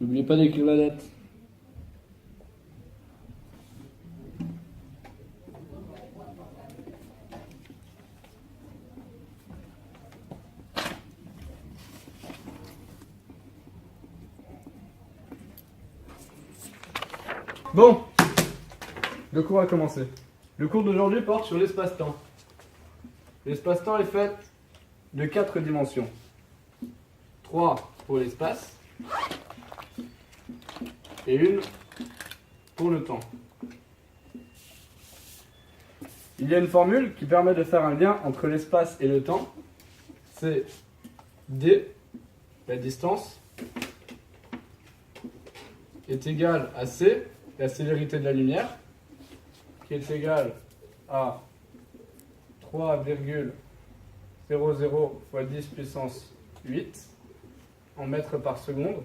N'oubliez pas d'écrire la lettre. Bon, le cours a commencé. Le cours d'aujourd'hui porte sur l'espace-temps. L'espace-temps est fait de 4 dimensions. 3 pour l'espace et une pour le temps. Il y a une formule qui permet de faire un lien entre l'espace et le temps. C'est d, la distance, est égale à c, la célérité de la lumière, qui est égale à 3,00 fois 10 puissance 8 en mètres par seconde,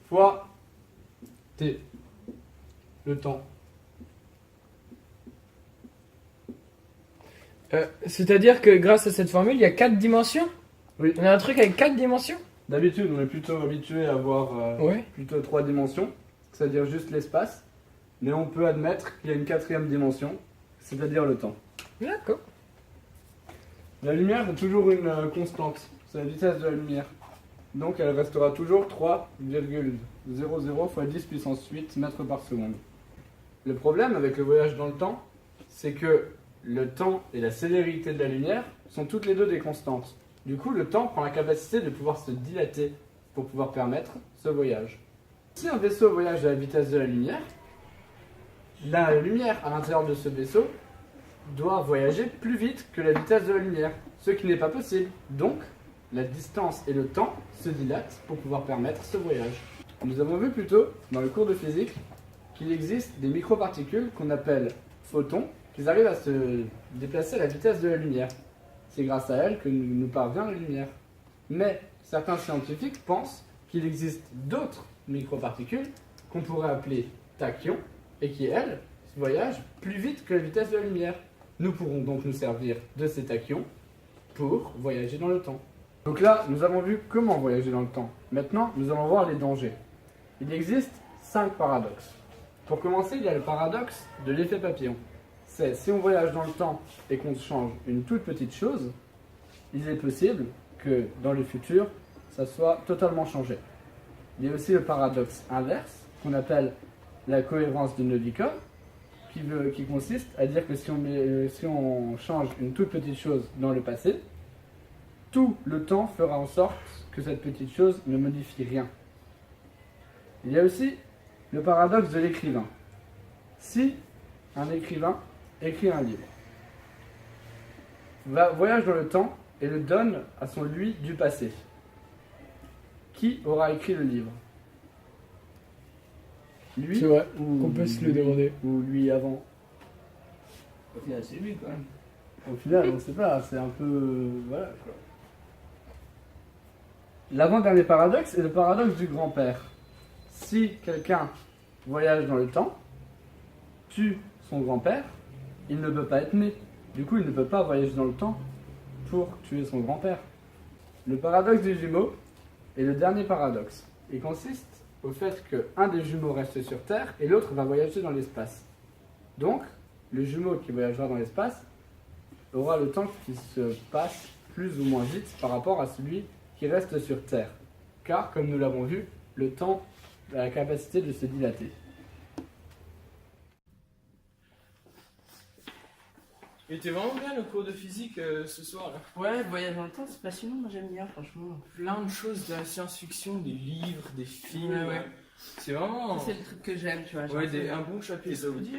fois t, le temps. C'est-à-dire que grâce à cette formule, il y a 4 dimensions? Oui. On a un truc avec 4 dimensions? D'habitude, on est plutôt habitué à avoir Ouais. plutôt 3 dimensions, c'est-à-dire juste l'espace, mais on peut admettre qu'il y a une 4e dimension, c'est-à-dire le temps. D'accord. La lumière est toujours une constante, c'est la vitesse de la lumière. Donc elle restera toujours 3,00 fois 10 puissance 8 mètres par seconde. Le problème avec le voyage dans le temps, c'est que le temps et la célérité de la lumière sont toutes les deux des constantes. Du coup, le temps prend la capacité de pouvoir se dilater pour pouvoir permettre ce voyage. Si un vaisseau voyage à la vitesse de la lumière à l'intérieur de ce vaisseau doit voyager plus vite que la vitesse de la lumière, ce qui n'est pas possible. Donc, la distance et le temps se dilatent pour pouvoir permettre ce voyage. Nous avons vu plus tôt, dans le cours de physique, qu'il existe des microparticules qu'on appelle photons, qui arrivent à se déplacer à la vitesse de la lumière. C'est grâce à elles que nous parvient la lumière. Mais certains scientifiques pensent qu'il existe d'autres microparticules qu'on pourrait appeler tachyons et qui, elles, voyagent plus vite que la vitesse de la lumière. Nous pourrons donc nous servir de ces tachyons pour voyager dans le temps. Donc là, nous avons vu comment voyager dans le temps. Maintenant, nous allons voir les dangers. Il existe 5 paradoxes. Pour commencer, il y a le paradoxe de l'effet papillon. C'est si on voyage dans le temps et qu'on change une toute petite chose, il est possible que dans le futur, ça soit totalement changé. Il y a aussi le paradoxe inverse, qu'on appelle la cohérence de Novikov, qui consiste à dire que si on change une toute petite chose dans le passé, tout le temps fera en sorte que cette petite chose ne modifie rien. Il y a aussi le paradoxe de l'écrivain. Si un écrivain écrit un livre, voyage dans le temps et le donne à son lui du passé, qui aura écrit le livre? Lui, C'est vrai, ou on peut se le lui, demander. ou lui avant? Au final, c'est lui quand même. Au final, on ne sait pas, c'est un peu... voilà quoi. L'avant-dernier paradoxe est le paradoxe du grand-père. Si quelqu'un voyage dans le temps, tue son grand-père, il ne peut pas être né. Du coup, il ne peut pas voyager dans le temps pour tuer son grand-père. Le paradoxe des jumeaux est le dernier paradoxe. Il consiste au fait qu'un des jumeaux reste sur Terre et l'autre va voyager dans l'espace. Donc, le jumeau qui voyagera dans l'espace aura le temps qui se passe plus ou moins vite par rapport à celui qui reste sur Terre. Car, comme nous l'avons vu, le temps a la capacité de se dilater. Et t'es vraiment bien le cours de physique ce soir là. Ouais, voyage dans le temps, c'est passionnant, moi j'aime bien, franchement. Plein de choses de la science-fiction, des livres, des films. Ouais. C'est vraiment. C'est le truc que j'aime, tu vois. Ouais, genre, un bon chapitre. ça vous dit,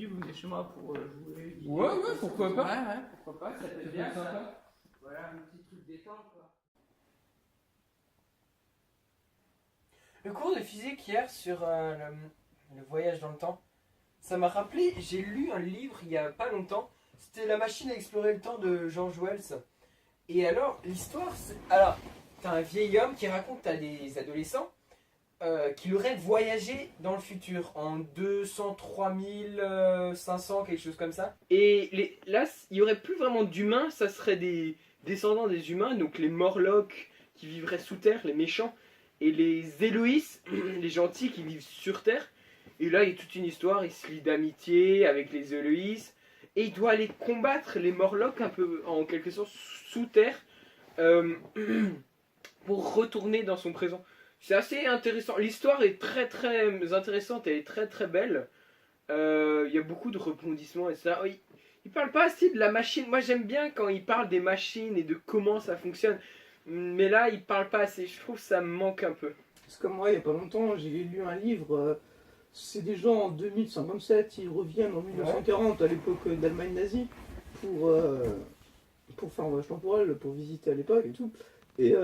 vous venez chez moi pour jouer. Ouais, pourquoi pas. Ouais, pourquoi pas, ça peut être bien ça. Voilà, un petit truc détente quoi. Le cours de physique hier sur le voyage dans le temps, ça m'a rappelé, j'ai lu un livre il y a pas longtemps, c'était La machine à explorer le temps de George Wells. Et alors, l'histoire, alors, t'as un vieil homme qui raconte à des adolescents qu'il aurait voyagé dans le futur en 203 500, quelque chose comme ça. Et là, il n'y aurait plus vraiment d'humains, ça serait des descendants des humains, donc les Morlocks, qui vivraient sous terre, les méchants, et les Héloïs, les gentils qui vivent sur terre. Et là, il y a toute une histoire, il se lie d'amitié avec les Héloïs, et il doit aller combattre les Morlocks un peu, en quelque sorte, sous terre, pour retourner dans son présent. C'est assez intéressant. L'histoire est très très intéressante, elle est très très belle. Il y a beaucoup de rebondissements et ça. Il parle pas assez de la machine. Moi j'aime bien quand il parle des machines et de comment ça fonctionne. Mais là il parle pas assez. Je trouve que ça me manque un peu. C'est comme moi, il n'y a pas longtemps, j'ai lu un livre. C'est des gens en 2057, ils reviennent en 1940 à l'époque d'Allemagne nazie pour faire un voyage temporel, pour visiter à l'époque et tout. Et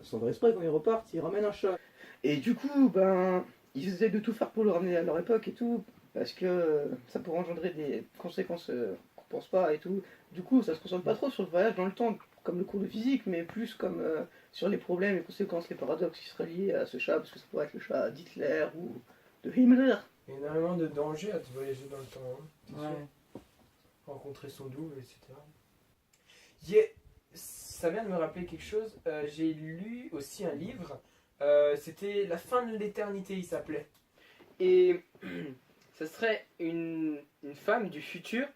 sans faire exprès, quand ils repartent, ils ramènent un chat. Et du coup, ben, ils essaient de tout faire pour le ramener à leur époque et tout, parce que ça pourrait engendrer des conséquences qu'on pense pas et tout. Du coup, ça se concentre pas trop sur le voyage dans le temps, comme le cours de physique, mais plus comme sur les problèmes, les conséquences, les paradoxes qui seraient liés à ce chat, parce que ça pourrait être le chat d'Hitler ou de Himmler. Il y a énormément de dangers à te voyager dans le temps. Hein, c'est Ouais. sûr. Rencontrer son double, etc. Ça vient de me rappeler quelque chose. J'ai lu aussi un livre. C'était La fin de l'éternité, il s'appelait. Et ça serait une femme du futur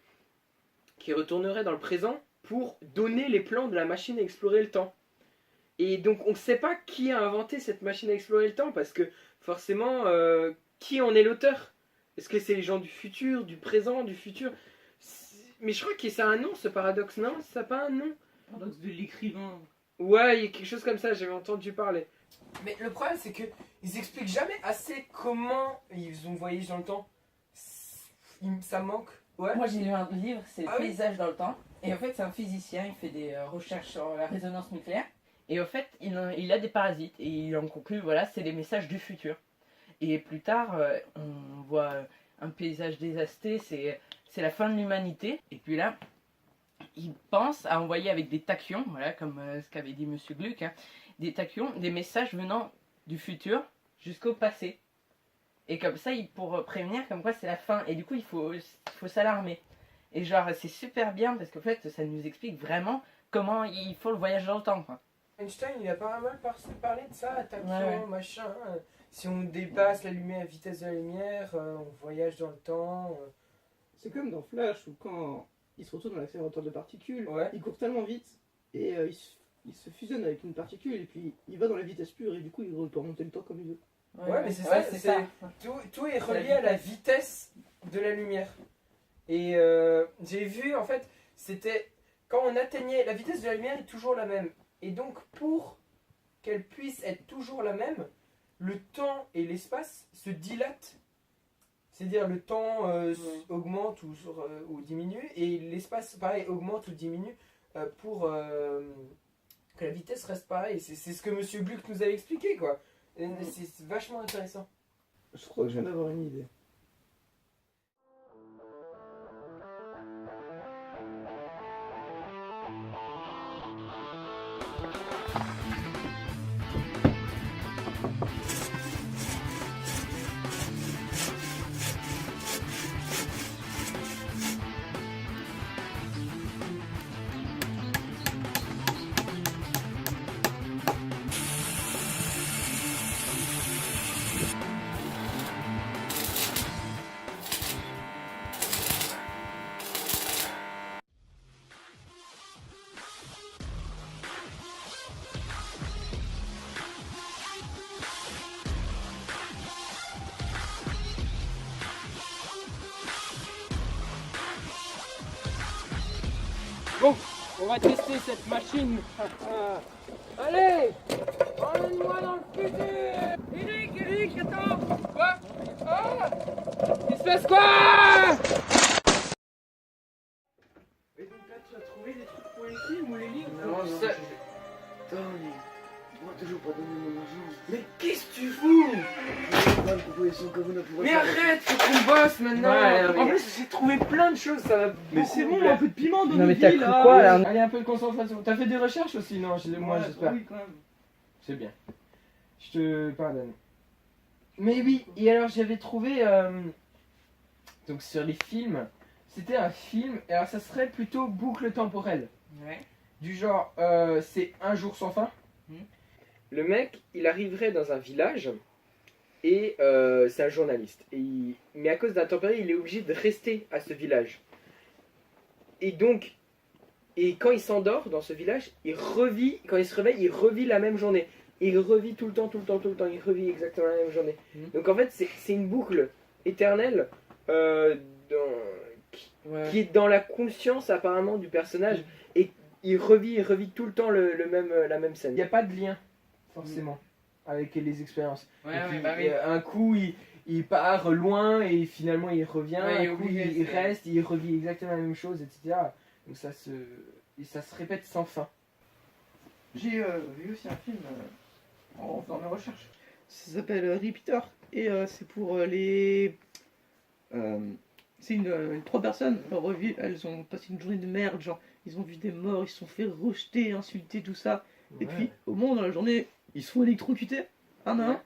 qui retournerait dans le présent pour donner les plans de la machine à explorer le temps. Et donc on ne sait pas qui a inventé cette machine à explorer le temps, parce que forcément, qui en est l'auteur? Est-ce que c'est les gens du futur, du présent, du futur? Mais je crois que ça a un nom, ce paradoxe, non? Ça n'a pas un nom? Paradoxe de l'écrivain. Ouais, il y a quelque chose comme ça, j'avais entendu parler. Mais le problème, c'est qu'ils expliquent jamais assez comment ils ont voyagé dans le temps. Ça manque. Ouais. Moi j'ai lu un livre, c'est Ah oui. Paysage dans le temps. Et en fait c'est un physicien, il fait des recherches sur la résonance nucléaire. Et au fait il a des parasites. Et il en conclut, voilà, c'est les messages du futur. Et plus tard, on voit un paysage dévasté, c'est la fin de l'humanité. Et puis là, il pense à envoyer avec des tachyons, voilà, comme ce qu'avait dit Monsieur Gluck, hein, des tachyons, des messages venant du futur jusqu'au passé. Et comme ça, pour prévenir comme quoi c'est la fin. Et du coup, il faut s'alarmer. Et genre, c'est super bien parce qu'en fait, ça nous explique vraiment comment il faut le voyage dans le temps, quoi. Einstein, il a pas mal parlé de ça, tachyon, Ouais. machin. Si on dépasse la lumière, la vitesse de la lumière, on voyage dans le temps. C'est comme dans Flash, où quand il se retrouve dans l'accélérateur de particules, Ouais. il court tellement vite, et il se fusionne avec une particule, et puis il va dans la vitesse pure, et du coup il peut remonter le temps comme il veut. Ouais, mais c'est ça, c'est c'est- ça. Tout est C'est relié la à la vitesse de la lumière. Et j'ai vu, en fait, c'était quand on atteignait, la vitesse de la lumière est toujours la même. Et donc, pour qu'elle puisse être toujours la même, le temps et l'espace se dilatent. C'est-à-dire le temps augmente ou diminue, et l'espace, pareil, augmente ou diminue pour que la vitesse reste pareille. C'est ce que Monsieur Gluck nous avait expliqué, quoi. Et c'est vachement intéressant. Je crois que je viens d'avoir une idée. Bon, on va tester cette machine. Allez, emmène-moi dans le futur. Eric, attends. Quoi? Ah, il se passe quoi? Et donc là, tu as trouvé des trucs pour les films ou les livres? Non, ça... Attends, on m'a toujours pas donné mon argent. Mais qu'est-ce que tu fous? Mais arrête, faut qu'on bosse maintenant. Ouais, En plus, j'ai trouvé plein de choses, ça va. Mais c'est bon, un peu de piment dans Non, mais nos t'as vies, cru là. quoi là? Allez, un peu de concentration. T'as fait des recherches aussi? Non, moi Ouais, j'espère. Oui, quand même. C'est bien. Je te pardonne. Mais oui, et alors j'avais trouvé. Donc sur les films, c'était un film. Alors ça serait plutôt boucle temporelle. Ouais. Du genre, c'est Un jour sans fin. Mhm. le mec, il arriverait dans un village et c'est un journaliste. Mais à cause d'intempéries, il est obligé de rester à ce village. Et donc, quand il s'endort dans ce village, quand il se réveille, il revit la même journée. Il revit tout le temps, il revit exactement la même journée. Donc en fait, c'est une boucle éternelle qui est dans la conscience apparemment du personnage. Et il revit tout le temps la même scène. Il n'y a pas de lien, forcément, avec les expériences. Ouais, Et puis, bah oui. un coup, il part loin et finalement il revient. Ouais, un coup, obligé, il c'est- reste, il revit exactement la même chose, etc. Donc ça se répète sans fin. J'ai vu aussi un film en faisant mes recherches. Ça s'appelle Repeater et c'est pour les. C'est trois personnes. Elles ont passé une journée de merde, genre ils ont vu des morts, ils se sont fait rejeter, insulter, tout ça. Et puis au moment dans la journée, ils se font électrocuter, un à un.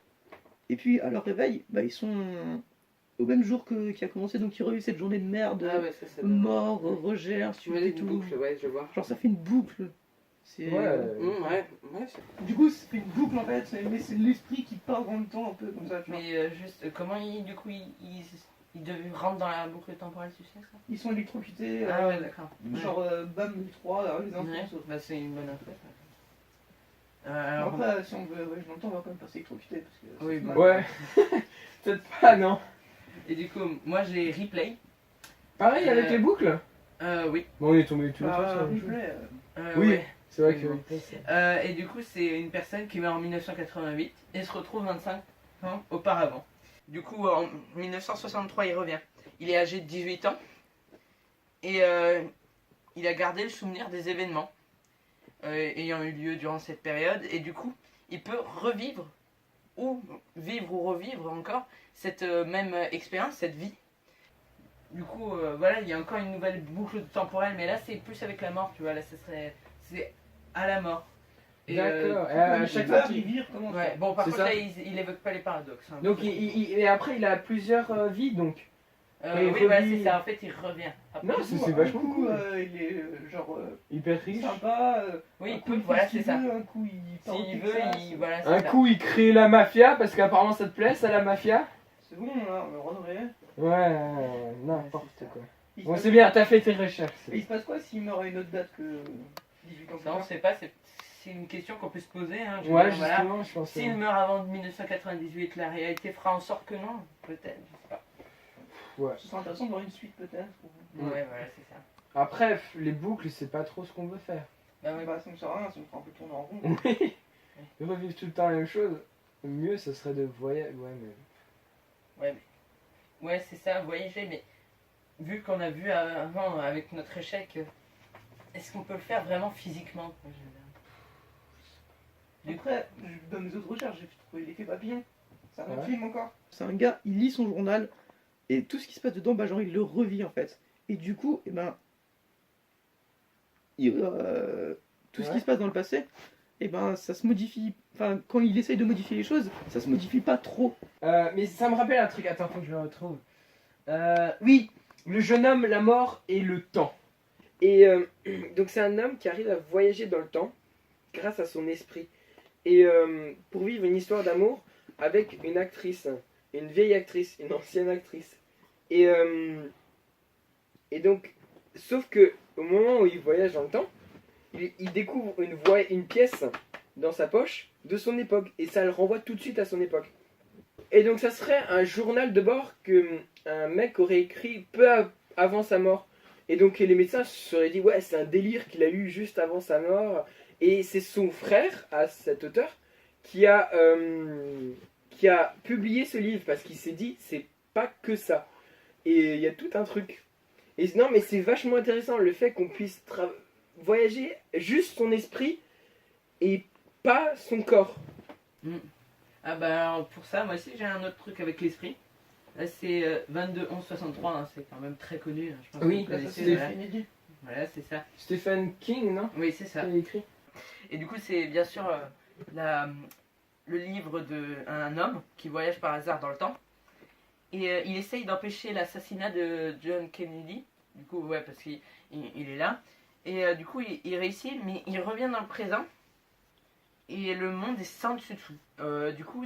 Et puis à leur réveil, bah, ils sont au même jour qui a commencé, donc ils revivent cette journée de merde, Ah ouais, ça mort, rejet, Tu insulté, me dis tout. une boucle, ouais, je vois. Genre ça fait une boucle. C'est, Ouais. Du coup, ça fait une boucle en fait, mais c'est l'esprit qui part dans le temps un peu comme ça, tu vois. Mais juste, comment du coup, il rentre dans la boucle temporelle, tu sais ça? Ils sont électrocutés, Ah ouais, d'accord. genre bam, les trois, les infos. Ouais, bah c'est une bonne info. ça. Alors, Alors, après, si on veut voyager dans le temps, on va quand même pas s'électrocuter parce que. Oui, c'est bah, mal. Ouais. Peut-être pas, non. et du coup, moi j'ai replay. Pareil avec les boucles. Oui. Bon, on est tombé tous les Ah, trois sur le jeu. replay, Oui. Ouais. C'est vrai que. Et du coup, c'est une personne qui meurt en 1988 et se retrouve 25 ans auparavant. Du coup, en 1963, il revient. Il est âgé de 18 ans et il a gardé le souvenir des événements ayant eu lieu durant cette période. Et du coup, il peut revivre ou vivre ou revivre encore cette même expérience, cette vie. Du coup, voilà, il y a encore une nouvelle boucle temporelle, mais là, c'est plus avec la mort, tu vois. Là, c'est à la mort. Et, D'accord. Et Ouais, à mais chaque tu fois vas qu'il. revivre, comment ouais, bon, par C'est contre, ça. là, il évoque pas les paradoxes. hein. Donc, et après, il a plusieurs vies, donc. il Oui, voilà, revit- c'est ça. En fait, il revient. Après, Non, du c'est- coup, c'est vachement un coup, cool. il est genre Hyper riche. sympa. oui, un il coup, peut, fait voilà, ce qu'il c'est ça. veut, un coup, il part au S'il veut, Texas. voilà, c'est Un ça. coup, il crée la mafia parce qu'apparemment ça te plaît, ça, la mafia. C'est bon, là, on va renouvrer. Ouais, n'importe c'est ça. quoi. Il se Bon, passe- c'est bien, t'as fait tes recherches. Et il se passe quoi s'il meurt à une autre date que 18 ans plus Ça, on tard sait pas, c'est une question qu'on peut se poser. Hein, je veux Ouais, dire, voilà. justement, je pense. S'il meurt avant 1998, la réalité fera en sorte que non, peut-être, je sais pas. Ouais. Ce serait intéressant de voir une suite peut-être. Mm. Ouais, voilà, c'est ça. Après, les boucles, c'est pas trop ce qu'on veut faire. Bah, ouais. Bah, ça me sert à rien, ça me fera un peu tourner en rond. Oui. Revivre tout le temps la même chose. Le mieux, ce serait de voyager. Ouais, mais. Ouais, c'est ça, voyager, mais vu qu'on a vu avant avec notre échec, est-ce qu'on peut le faire vraiment physiquement quoi, je veux dire. Après, dans mes autres recherches, j'ai trouvé l'effet papillon. C'est un autre Ouais. film encore. C'est un gars, il lit son journal et tout ce qui se passe dedans, bah genre il le revit en fait. Et du coup, tout ce Ouais. qui se passe dans le passé, et ben ça se modifie. Enfin, quand il essaye de modifier les choses, ça se modifie pas trop. Mais ça me rappelle un truc, attends, faut que je le retrouve. Oui, le jeune homme, la mort et le temps. Et donc c'est un homme qui arrive à voyager dans le temps grâce à son esprit. Et pour vivre une histoire d'amour avec une actrice, une vieille actrice, une ancienne actrice. Et donc, sauf que au moment où il voyage dans le temps, il découvre une pièce dans sa poche de son époque. Et ça le renvoie tout de suite à son époque. Et donc ça serait un journal de bord que un mec aurait écrit avant sa mort. Et donc les médecins se seraient dit ouais c'est un délire qu'il a eu juste avant sa mort. Et c'est son frère, à cet auteur, qui a publié ce livre parce qu'il s'est dit c'est pas que ça. Et il y a tout un truc. Et non mais c'est vachement intéressant le fait qu'on puisse voyager juste son esprit et pas son corps. Ah bah alors, pour ça, moi aussi j'ai un autre truc avec l'esprit. Là c'est 22-11-63, hein, c'est quand même très connu. Hein, je pense Oui, que vous connaissez, c'est voilà. inédit. Voilà, c'est ça. Stephen King, non? Oui, c'est ça. Il a écrit. Et du coup, c'est bien sûr le livre d'un homme qui voyage par hasard dans le temps. Et il essaye d'empêcher l'assassinat de John Kennedy. Du coup, ouais, parce qu'il est là. Et du coup, il réussit, mais il revient dans le présent. et le monde est sans dessus-dessous. Du coup,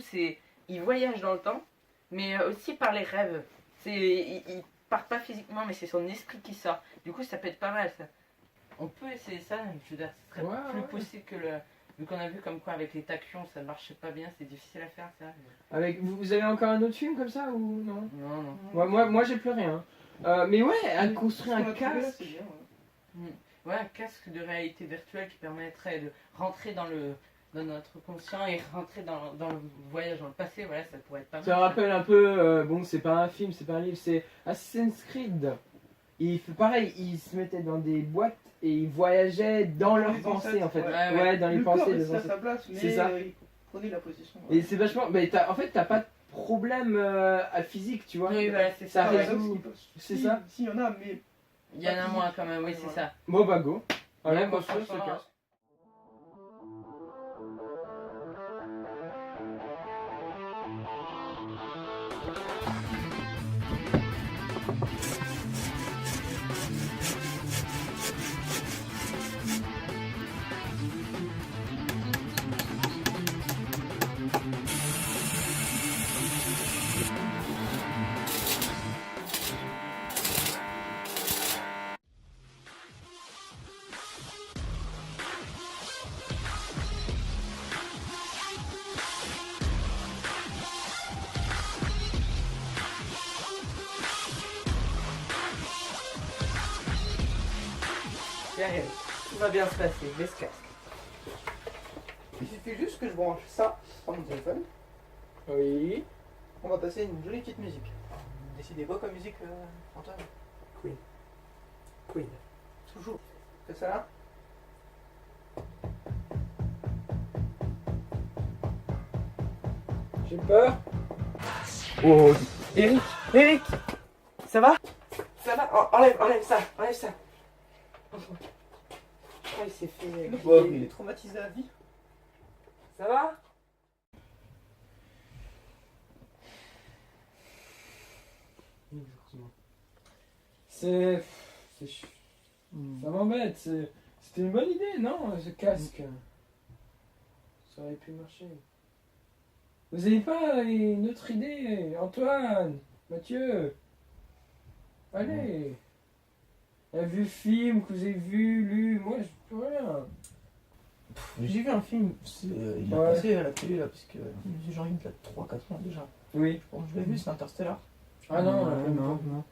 il voyage dans le temps, mais aussi par les rêves. Il part pas physiquement, mais c'est son esprit qui sort. Du coup, ça peut être pas mal ça. On peut essayer ça, je veux dire, ce serait plus possible que le. Vu qu'on a vu comme quoi avec les tachyons ça marchait pas bien, c'est difficile à faire ça. Vous avez encore un autre film comme ça ou non? Non. Moi j'ai plus rien. Mais ouais, elle construit un Ce qu'on a trouvé là, casque. c'est bien, ouais. Ouais, un casque de réalité virtuelle qui permettrait de rentrer dans notre conscient et rentrer dans le voyage dans le passé, voilà, ça pourrait être pas mal. Ça rappelle un peu, bon c'est pas un film, c'est pas un livre, c'est Assassin's Creed. Il fait pareil, il se mettait dans des boîtes et il voyageait dans leurs les pensées ancêtres, en fait. ouais. Ouais, dans les Le corps pensées des restait à ancêtres. sa place, mais C'est ça. il prenait la position. Et c'est vachement. Mais en fait, t'as pas de problème à physique, tu vois. Oui, voilà, c'est Ça ça. résout. ouais. C'est ça. Si, il y en a, mais. Il y en a moins quand même, oui, c'est ça. Bon bah go. Allez, Ouais, on bon, construit ce franchement, casque. Gaël, tout va bien se passer, laisse casque. Il suffit juste que je branche ça sur mon téléphone. Oui. On va passer une jolie petite musique. Vous décidez quoi comme musique, Antoine? Queen. Toujours. Fais ça là. J'ai peur. Oh, Eric, ça va? Ça va? Enlève ça. Oh, il s'est fait. Il est traumatisé à vie. Ça va? C'est. Ça m'embête. C'était une bonne idée, non, ce casque. Ça aurait pu marcher. Vous avez pas une autre idée, Antoine, Mathieu? Allez. Un vieux film que vous avez vu, lu, moi je peux rien. J'ai vu un film, il a Ouais. passé à la télé là, parce que genre il date 3-4 ans déjà. Oui. Bon, je l'ai vu, c'est Interstellar. Ah non, non.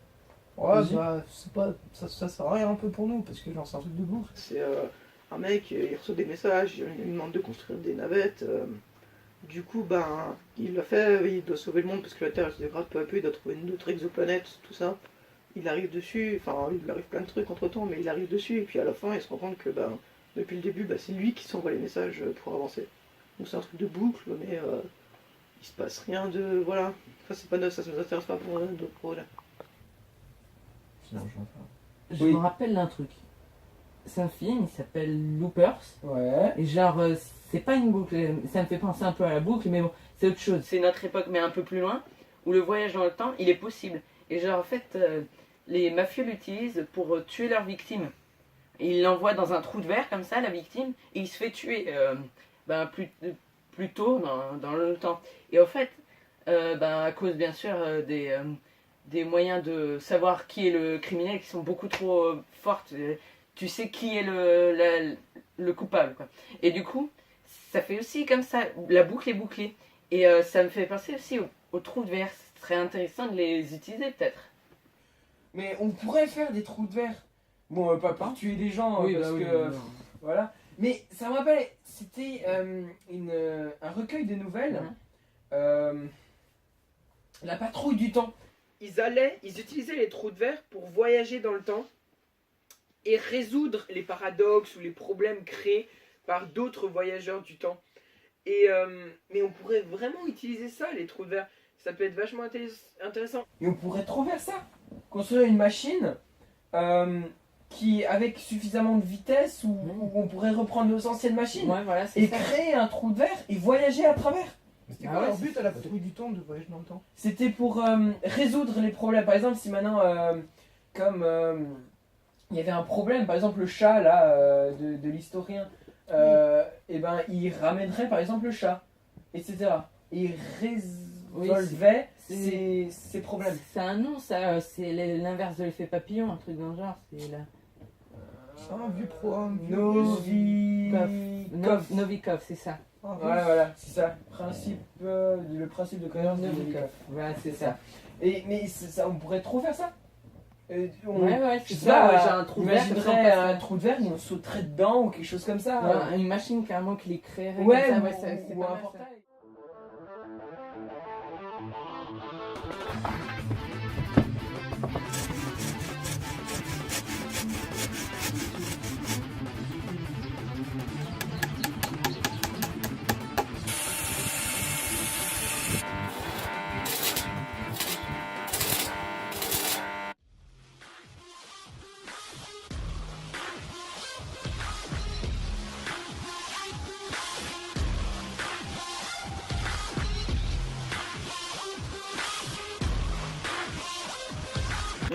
Ouais, Vas-y. bah, c'est pas, ça sert à rien un peu pour nous, parce que genre c'est un truc de boucle. C'est un mec, il reçoit des messages, il lui demande de construire des navettes. Du coup, ben, il l'a fait, il doit sauver le monde parce que la Terre elle se dégrade peu à peu, il doit trouver une autre exoplanète, tout ça. Il arrive dessus, enfin, il lui arrive plein de trucs entre temps, mais il arrive dessus, et puis à la fin, il se rend compte que, ben, depuis le début, ben, c'est lui qui s'envoie les messages pour avancer. Donc c'est un truc de boucle, mais il se passe rien de. Voilà. Ça, c'est pas neuf, ça nous intéresse pas pour d'autres projets. Je Oui. me rappelle d'un truc. C'est un film, il s'appelle Loopers. Ouais. Et genre, c'est pas une boucle, ça me fait penser un peu à la boucle, mais bon, c'est autre chose. C'est notre époque, mais un peu plus loin, où le voyage dans le temps, il est possible. Et genre, en fait, les mafieux l'utilisent pour tuer leurs victimes. Et ils l'envoient dans un trou de verre, comme ça, la victime, et il se fait tuer plus tôt dans le temps. Et en fait, à cause, bien sûr, des moyens de savoir qui est le criminel qui sont beaucoup trop fortes. Tu sais qui est le coupable, quoi. Et du coup, ça fait aussi comme ça, la boucle est bouclée. Et ça me fait penser aussi aux trous de verre. Ce serait intéressant de les utiliser peut-être. Mais on pourrait faire des trous de verre. Bon, pas pour tuer des gens, parce que. Voilà. Mais ça me rappelle, c'était un recueil de nouvelles. La patrouille du temps. Ils utilisaient les trous de verre pour voyager dans le temps et résoudre les paradoxes ou les problèmes créés par d'autres voyageurs du temps. Mais on pourrait vraiment utiliser ça, les trous de verre. Ça peut être vachement intéressant. Et on pourrait trop faire ça. Construire une machine qui, avec suffisamment de vitesse, où on pourrait reprendre nos anciennes machines Ouais, voilà, c'est et ça. créer un trou de verre et voyager à travers. C'était Ah quoi ouais, leur c'est but à la patrouille du temps de voyage dans le temps? C'était pour résoudre les problèmes. Par exemple, si maintenant, comme il y avait un problème, par exemple le chat là de l'historien, et ben il ramènerait par exemple le chat, etc. Et il résolvait ses problèmes. C'est un nom, ça. C'est l'inverse de l'effet papillon, un truc dans le genre. C'est la... Un vieux pro, un vieux Novikov. Novikov, c'est ça. un russe. Ouais, voilà, c'est ça. Le principe de connaissance de Novikov. Voilà, c'est C'est ça. ça. Et ça, on pourrait trop faire ça. Ouais, Je c'est sais ça. pas, Ouais, j'ai un trou vert. imaginerais un trou de verre et on sauterait dedans ou quelque chose comme ça. Ouais, une machine carrément qui les créerait. Ouais, comme ça, ou, c'est ou pas un mal, ça. portail.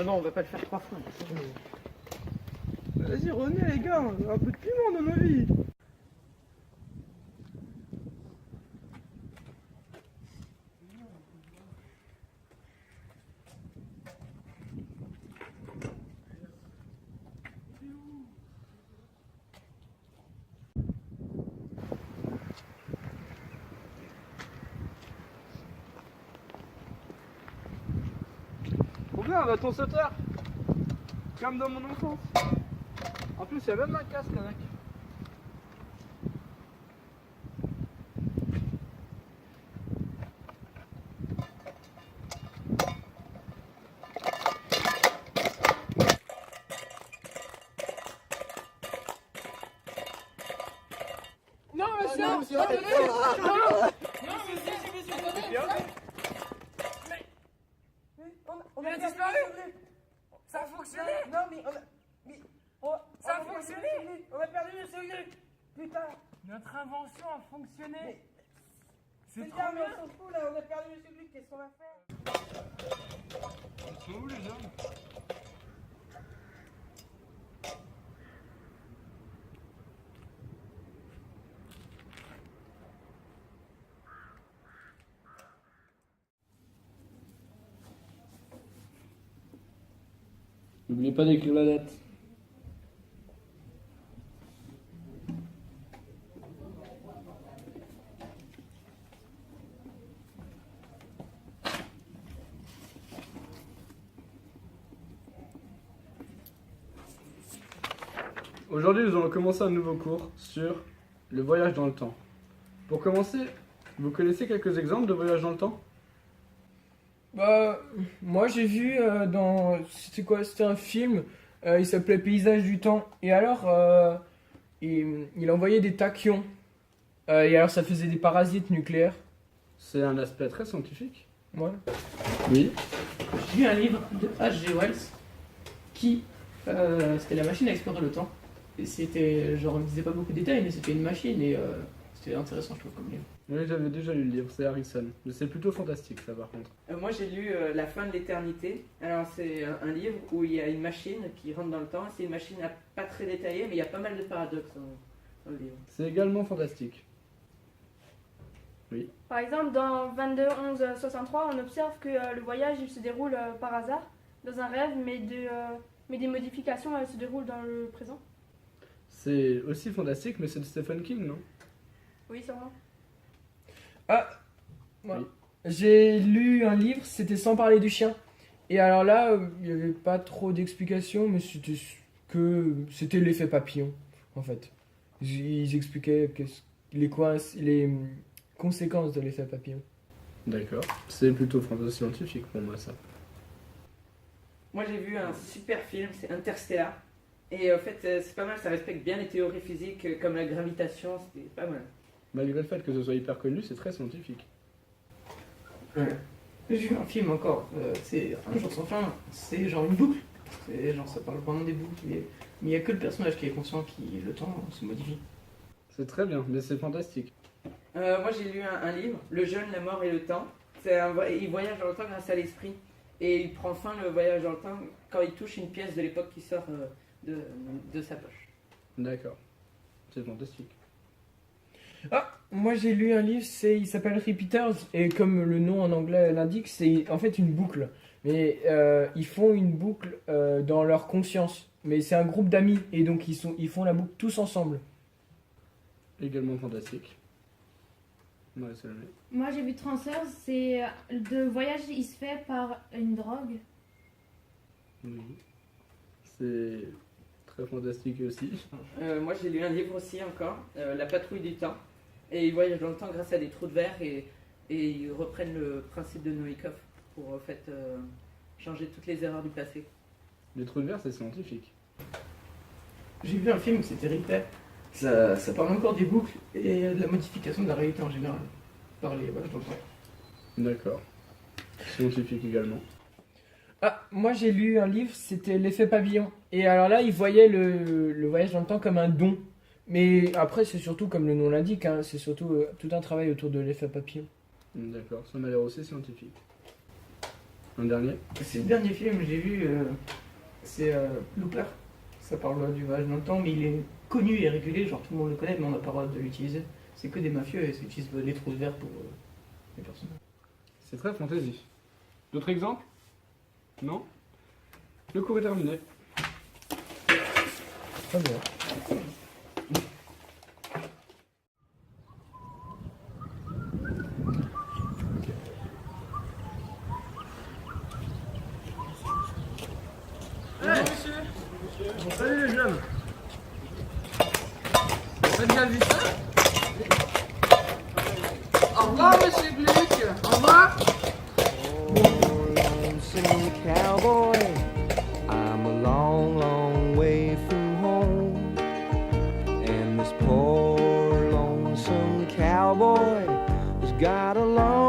Non, on va pas le faire 3 fois. Vas-y, René, les gars, un peu de piment dans ma vie. Trop bien, un bâton sauteur. Comme dans mon enfance. En plus, il y a même un casque avec. On a disparu. Ça a fonctionné. Non mais ça a fonctionné. On a perdu le soulier. Putain. Notre invention a fonctionné. C'est bien, mais on s'en fout là. On a perdu le soulier. Qu'est-ce qu'on va faire? Ils sont où les hommes? N'oubliez pas d'écrire la date. Aujourd'hui, nous allons commencer un nouveau cours sur le voyage dans le temps. Pour commencer, vous connaissez quelques exemples de voyage dans le temps? Bah, moi j'ai vu dans. C'était quoi? C'était un film, il s'appelait Paysage du temps. Et alors, il envoyait des tachyons. Et alors ça faisait des parasites nucléaires. C'est un aspect très scientifique. Ouais. Oui. J'ai lu un livre de H.G. Wells qui. C'était la machine à explorer le temps. Et c'était. Genre, on ne disait pas beaucoup de détails, mais c'était une machine et c'était intéressant, je trouve, comme livre. Oui, j'avais déjà lu le livre, c'est Harrison. Mais c'est plutôt fantastique, ça, par contre. Moi j'ai lu La fin de l'éternité. Alors c'est un livre où il y a une machine qui rentre dans le temps. C'est une machine pas très détaillée, mais il y a pas mal de paradoxes dans le livre. C'est également fantastique. Par exemple, dans 22-11-63, on observe que le voyage il se déroule par hasard, dans un rêve, mais des modifications se déroulent dans le présent. C'est aussi fantastique, mais c'est de Stephen King, non? Oui, sûrement. J'ai lu un livre, c'était Sans parler du chien. Et alors là, il n'y avait pas trop d'explications, mais c'était l'effet papillon, en fait. Ils expliquaient les conséquences de l'effet papillon. D'accord. C'est plutôt scientifique pour moi, ça. Moi j'ai vu un super film, c'est Interstellar. Et en fait c'est pas mal, ça respecte bien les théories physiques comme la gravitation, c'était pas mal. Malgré le fait que ce soit hyper connu, c'est très scientifique. J'ai vu un film encore, c'est Un jour sans fin, c'est genre une boucle. C'est genre ça parle vraiment des boucles, mais il n'y a que le personnage qui est conscient que le temps se modifie. C'est très bien, mais c'est fantastique. Moi j'ai lu un livre, Le jeûne, la mort et le temps. Il voyage dans le temps grâce à l'esprit. Et il prend fin le voyage dans le temps quand il touche une pièce de l'époque qui sort de sa poche. D'accord. C'est fantastique. Ah, moi j'ai lu un livre, il s'appelle Repeaters, et comme le nom en anglais l'indique, c'est en fait une boucle. Mais ils font une boucle dans leur conscience. Mais c'est un groupe d'amis, et donc ils font la boucle tous ensemble. Également fantastique. Ouais, c'est le même. Moi j'ai vu Transfers, c'est le voyage il se fait par une drogue. Oui. C'est très fantastique aussi. Moi j'ai lu un livre aussi encore, La patrouille du temps. Et ils voyagent dans le temps grâce à des trous de verre et ils reprennent le principe de Novikov pour en fait changer toutes les erreurs du passé. Les trous de verre, c'est scientifique. J'ai vu un film, c'était Replay. Ça parle encore des boucles et de la modification de la réalité en général. Par les voyages dans le temps. D'accord. Scientifique également. Ah, moi j'ai lu un livre, c'était L'effet papillon. Et alors là, ils voyaient le voyage dans le temps comme un don. Mais après, c'est surtout, comme le nom l'indique, hein, c'est surtout tout un travail autour de l'effet papillon. D'accord, ça m'a l'air aussi scientifique. Un dernier? C'est le dernier film que j'ai vu, c'est Looper. Ça parle du voyage dans le temps, mais il est connu et régulé, genre tout le monde le connaît, mais on n'a pas le droit de l'utiliser. C'est que des mafieux et ils utilisent les trous de verre pour les personnages. C'est très fantasy. D'autres exemples? Non? Le cours est terminé. Très bien. Salut les jeunes. Vous avez bien vu ça? Au revoir monsieur Gluck. Au revoir. Lonesome cowboy, I'm a long, long way from home. And this poor lonesome cowboy has got a long